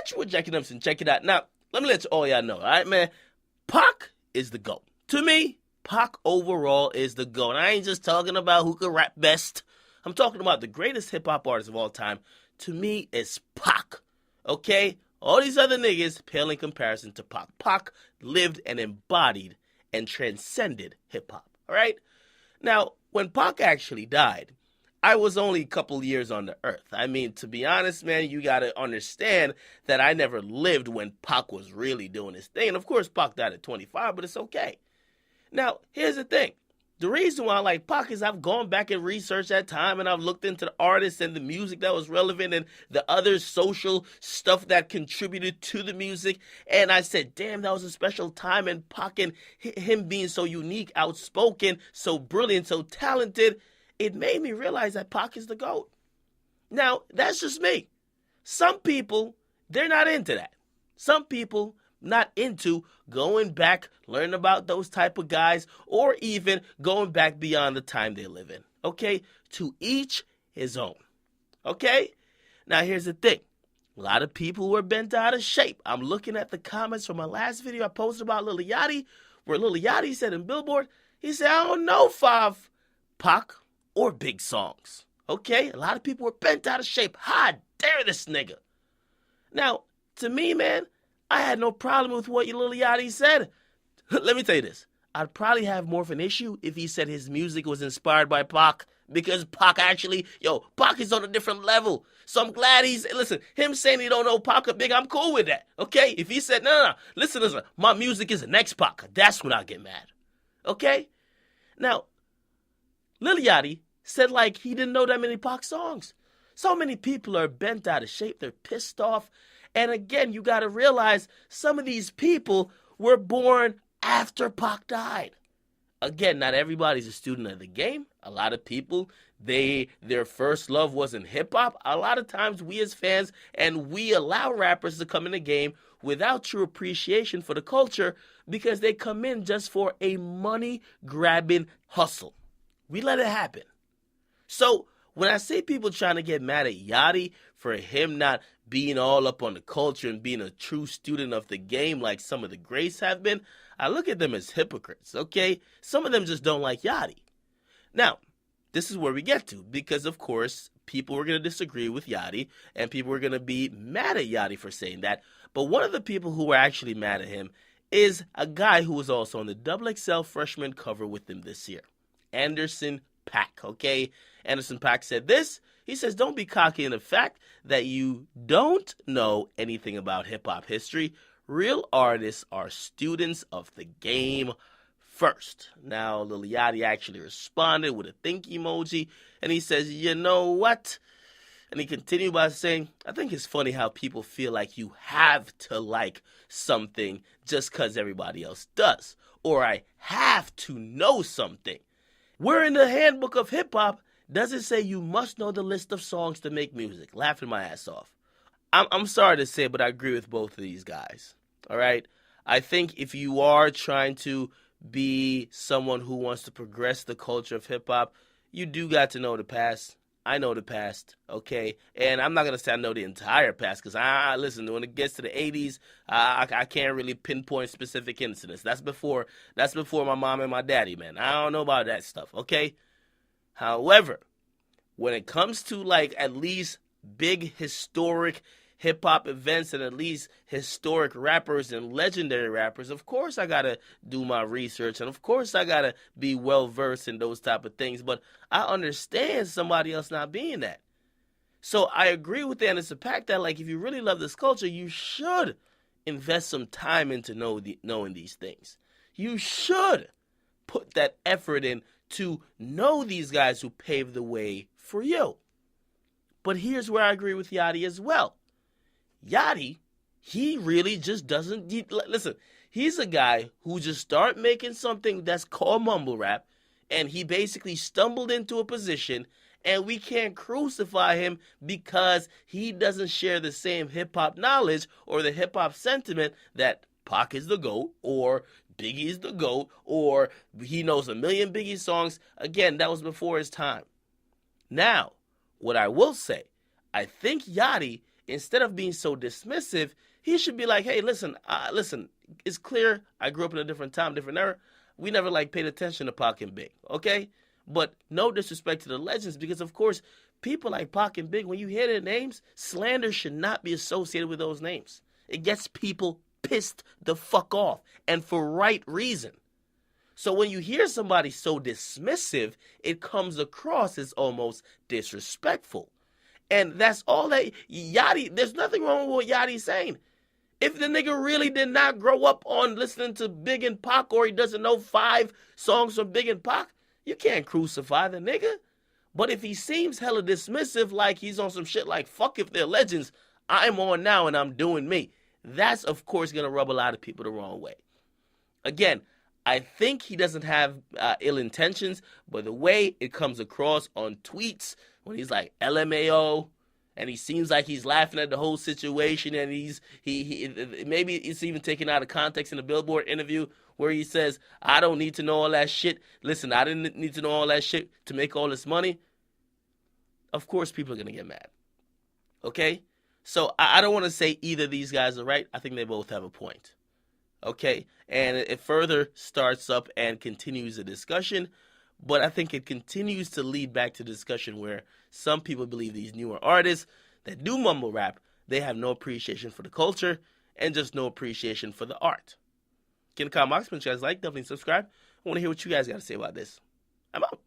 Get you with Jackie Dempsey. Check it out. Now, let me let all y'all know, all right, man? Paak is the GOAT. To me, Paak overall is the GOAT. I ain't just talking about who can rap best. I'm talking about the greatest hip-hop artist of all time. To me, it's Paak. Okay? All these other niggas pale in comparison to Paak. Paak lived and embodied and transcended hip-hop. All right? Now, when Paak actually died, I was only a couple years on the earth. I mean, to be honest, man, you got to understand that I never lived when Paak was really doing his thing. And of course, Paak died at 25, but it's okay. Now, here's the thing. The reason why I like Paak is I've gone back and researched that time, and I've looked into the artists and the music that was relevant and the other social stuff that contributed to the music. And I said, damn, that was a special time. And Paak and him being so unique, outspoken, so brilliant, so talented, it made me realize that Paak is the GOAT. Now, that's just me. Some people, they're not into that. Some people not into going back, learning about those type of guys, or even going back beyond the time they live in. Okay? To each his own. Okay? Now, here's the thing. A lot of people were bent out of shape. I'm looking at the comments from my last video I posted about Lil Yachty, where Lil Yachty said in Billboard, he said, I don't know five Paak or big songs. Okay? A lot of people were bent out of shape. How dare this nigga? Now, to me, man, I had no problem with what Lil Yachty said. Let me tell you this. I'd probably have more of an issue if he said his music was inspired by Paak. Because Paak actually, Paak is on a different level. So I'm glad listen, him saying he don't know Paak or Big, I'm cool with that. Okay? If he said, no, listen, my music is the next Paak, that's when I get mad. Okay? Now, Lil Yachty said like he didn't know that many Paak songs. So many people are bent out of shape. They're pissed off. And again, you got to realize some of these people were born after Paak died. Again, not everybody's a student of the game. A lot of people, their first love wasn't hip-hop. A lot of times we as fans, and we allow rappers to come in the game without true appreciation for the culture because they come in just for a money-grabbing hustle. We let it happen. So when I see people trying to get mad at Yachty for him not being all up on the culture and being a true student of the game like some of the greats have been, I look at them as hypocrites, okay? Some of them just don't like Yachty. Now, this is where we get to, because of course, people were going to disagree with Yachty, and people were going to be mad at Yachty for saying that. But one of the people who were actually mad at him is a guy who was also on the XXL freshman cover with him this year, Anderson .Paak, okay? Anderson .Paak said this. He says, don't be cocky in the fact that you don't know anything about hip-hop history. Real artists are students of the game first. Now, Lil Yachty actually responded with a think emoji, and he says, you know what? And he continued by saying, I think it's funny how people feel like you have to like something just because everybody else does, or I have to know something. Where in the handbook of hip-hop does it say you must know the list of songs to make music? Laughing my ass off. I'm sorry to say, but I agree with both of these guys. All right? I think if you are trying to be someone who wants to progress the culture of hip-hop, you do got to know the past. I know the past, okay? And I'm not going to say I know the entire past because, listen, when it gets to the 80s, I can't really pinpoint specific incidents. That's before my mom and my daddy, man. I don't know about that stuff, okay? However, when it comes to, like, at least big historic hip-hop events and at least historic rappers and legendary rappers, of course I got to do my research, and of course I got to be well-versed in those type of things, but I understand somebody else not being that. So I agree with Anderson .Paak that, like, if you really love this culture, you should invest some time into knowing these things. You should put that effort in to know these guys who paved the way for you. But here's where I agree with Yachty as well. Yachty, he really just doesn't... Listen, he's a guy who just started making something that's called mumble rap, and he basically stumbled into a position, and we can't crucify him because he doesn't share the same hip-hop knowledge or the hip-hop sentiment that Paak is the GOAT, or Biggie is the GOAT, or he knows a million Biggie songs. Again, that was before his time. Now, what I will say, I think Yachty instead of being so dismissive, he should be like, hey, listen, it's clear I grew up in a different time, different era. We never paid attention to Pac and Big, okay? But no disrespect to the legends, because of course, people like Pac and Big, when you hear their names, slander should not be associated with those names. It gets people pissed the fuck off, and for right reason. So when you hear somebody so dismissive, it comes across as almost disrespectful. And that's all that Yachty, there's nothing wrong with what Yachty's saying. If the nigga really did not grow up on listening to Big and Pac, or he doesn't know 5 songs from Big and Pac, you can't crucify the nigga. But if he seems hella dismissive, like he's on some shit like, fuck if they're legends, I'm on now and I'm doing me, that's of course going to rub a lot of people the wrong way. Again, I think he doesn't have ill intentions, but the way it comes across on tweets when he's like LMAO, and he seems like he's laughing at the whole situation, and he maybe it's even taken out of context in a Billboard interview where he says, I don't need to know all that shit. Listen, I didn't need to know all that shit to make all this money. Of course people are going to get mad. Okay? So I don't want to say either of these guys are right. I think they both have a point. Okay? And it further starts up and continues the discussion, but I think it continues to lead back to discussion where some people believe these newer artists that do mumble rap, they have no appreciation for the culture and just no appreciation for the art. Get in the comment box, make sure you guys like, definitely subscribe. I want to hear what you guys got to say about this. I'm out.